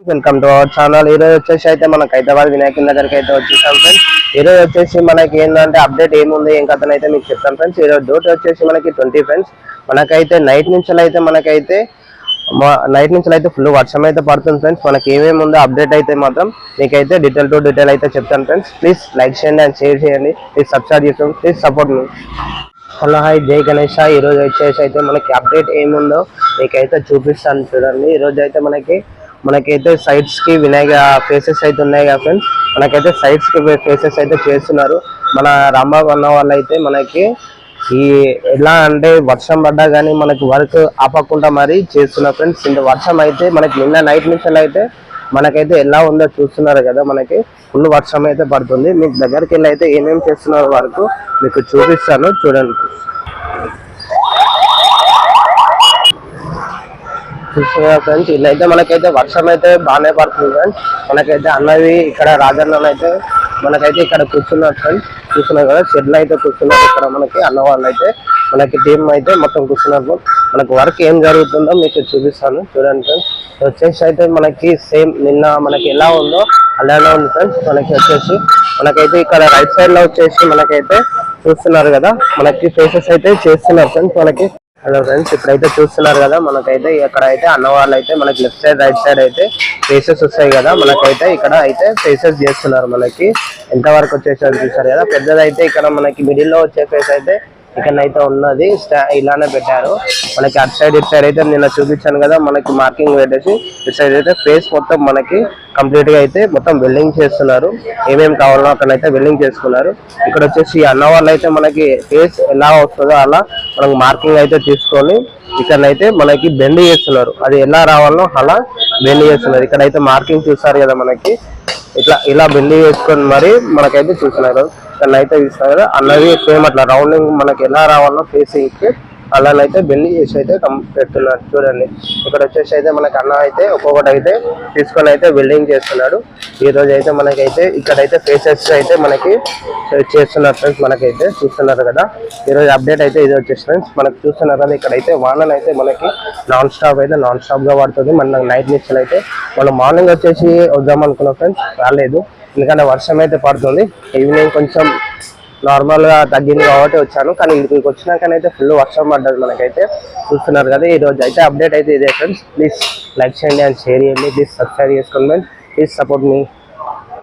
Welcome to our channel. ఈరోజు వచ్చేసి అయితే మనకు హైదరాబాద్ వినాయకుని దగ్గరికి అయితే వచ్చేసాం ఫ్రెండ్స్. ఈరోజు వచ్చేసి మనకి ఏంటంటే అప్డేట్ ఏముంది ఏం కథను అయితే మీకు చెప్తాను ఫ్రెండ్స్. ఈరోజు డోట్ వచ్చేసి మనకి 20 ఫ్రెండ్స్. మనకైతే నైట్ నుంచి అయితే ఫుల్ వర్షం అయితే పడుతుంది ఫ్రెండ్స్. మనకి ఏమేమి ఉందో అప్డేట్ అయితే మాత్రం మీకైతే డీటెయిల్ టు డీటెయిల్ అయితే చెప్తాను ఫ్రెండ్స్. ప్లీజ్ లైక్ చేయండి అండ్ షేర్ చేయండి. ప్లీజ్ సబ్స్క్రైబ్ చేసుకోండి. Please support me. Hello hi, జై గణేష్. ఈరోజు వచ్చేసి అయితే మనకి అప్డేట్ ఏముందో మీకైతే చూపిస్తాను చూడండి. ఈరోజు అయితే మనకైతే సైడ్స్ కి వినాయక ఫేసెస్ అయితే ఉన్నాయి కదా ఫ్రెండ్స్. మనకైతే సైడ్స్ కి ఫేసెస్ అయితే చేస్తున్నారు. మన రాంబాబు అన్న వాళ్ళు అయితే మనకి ఈ ఎలా అంటే వర్షం పడ్డా కానీ మనకి వర్క్ ఆపకుండా మరి చేస్తున్నారు ఫ్రెండ్స్. ఇంత వర్షం అయితే మనకి నిన్న నైట్ నుంచి అయితే మనకైతే ఎలా ఉందో చూస్తున్నారు కదా. మనకి ఫుల్ వర్షం అయితే పడుతుంది. మీకు దగ్గరికి వెళ్ళి అయితే ఏమేమి చేస్తున్నారు వరకు మీకు చూపిస్తాను చూడండి. చూస్తున్నారు ఫ్రెండ్స్, ఇల్లైతే మనకైతే వర్షం అయితే బాగానే పడుతుంది ఫ్రెండ్స్. మనకైతే అన్నది ఇక్కడ రాజన్న అయితే మనకైతే ఇక్కడ కూర్చున్నారు ఫ్రెండ్స్. చూస్తున్నారు కదా, షెడ్లు అయితే కూర్చున్నారు ఇక్కడ. మనకి అన్న వాళ్ళు అయితే మనకి టీం అయితే మొత్తం కూర్చున్నారు. మనకి వర్క్ ఏం జరుగుతుందో మీకు చూపిస్తాను చూడండి ఫ్రెండ్స్. వచ్చేసి అయితే మనకి సేమ్ నిన్న మనకి ఎలా ఉందో అలానే ఉంది ఫ్రెండ్స్. మనకైతే ఇక్కడ రైట్ సైడ్ లో వచ్చేసి మనకైతే చూస్తున్నారు కదా, మనకి ఫేసెస్ అయితే చేస్తున్నారు ఫ్రెండ్స్. మనకి హలో ఫ్రెండ్స్, ఇప్పుడైతే చూస్తున్నారు కదా, మనకైతే ఇక్కడ అయితే అన్న వాళ్ళు అయితే మనకి లెఫ్ట్ సైడ్ రైట్ సైడ్ అయితే ఫేసెస్ వస్తాయి కదా. మనకైతే ఇక్కడ అయితే ఫేసెస్ చేస్తున్నారు. మనకి ఎంత వరకు వచ్చేసారు చూసారు కదా. పెద్దదైతే ఇక్కడ మనకి మిడిల్ లో వచ్చే ఫేస్ అయితే ఇక్కడైతే ఉన్నది, ఇలానే పెట్టారు. మనకి అటు సైడ్ ఇటు సైడ్ అయితే నిన్న చూపించాను కదా, మనకి మార్కింగ్ పెట్టేసి ఇటు సైడ్ అయితే ఫేస్ మొత్తం మనకి కంప్లీట్ గా అయితే మొత్తం వెల్డింగ్ చేస్తున్నారు. ఏమేమి కావాలో అక్కడైతే వెల్డింగ్ చేసుకున్నారు. ఇక్కడ వచ్చేసి అన్న వాళ్ళు అయితే మనకి ఫేస్ ఎలా వస్తుందో అలా మనకి మార్కింగ్ అయితే తీసుకొని ఇక్కడైతే మనకి బెండ్ చేస్తున్నారు. అది ఎలా రావాలో అలా బెండ్ చేస్తున్నారు. ఇక్కడైతే మార్కింగ్ చూస్తారు కదా, మనకి ఇలా బెండ్ చేసుకొని మరి మనకైతే చూస్తున్నారు. అయితే చూస్తున్నారు కదా, అన్నది సేమ్ అట్లా రౌండింగ్ మనకి ఎలా రావాలో ఫేసింగ్ అలానైతే బెండ్ చేసి అయితే పెడుతున్నారు చూడండి. ఇక్కడ వచ్చేసి అయితే మనకి అన్న అయితే ఒక్కొక్కటి అయితే తీసుకొని అయితే వెల్డింగ్ చేస్తున్నాడు. ఈ రోజు అయితే మనకైతే ఇక్కడైతే ఫేసెస్ అయితే మనకి చేస్తున్నారు ఫ్రెండ్స్. మనకైతే చూస్తున్నారు కదా, ఈరోజు అప్డేట్ అయితే ఇది వచ్చేసి ఫ్రెండ్స్. మనకు చూస్తున్నారు కదా, ఇక్కడైతే వానలు అయితే మనకి నాన్ స్టాప్ గా పడుతుంది. మన నైట్ నుంచి అయితే మనం మార్నింగ్ వచ్చేసి వద్దాం అనుకున్నాం ఫ్రెండ్స్, రాలేదు. ఎందుకంటే వర్షం అయితే పడుతుంది. ఈవినింగ్ కొంచెం నార్మల్ గా తగ్గింది కాబట్టి వచ్చాను, కానీ ఇక్కడికి వచ్చినాకనైతే ఫుల్ వర్షం పడ్డది. మనకైతే చూస్తున్నారు కదా, ఈ రోజు అయితే అప్డేట్ అయితే ఇదే ఫ్రెండ్స్. ప్లీజ్ లైక్ చేయండి అండ్ షేర్ చేయండి. ప్లీజ్ సబ్స్క్రైబ్ చేసుకోండి. Please support me.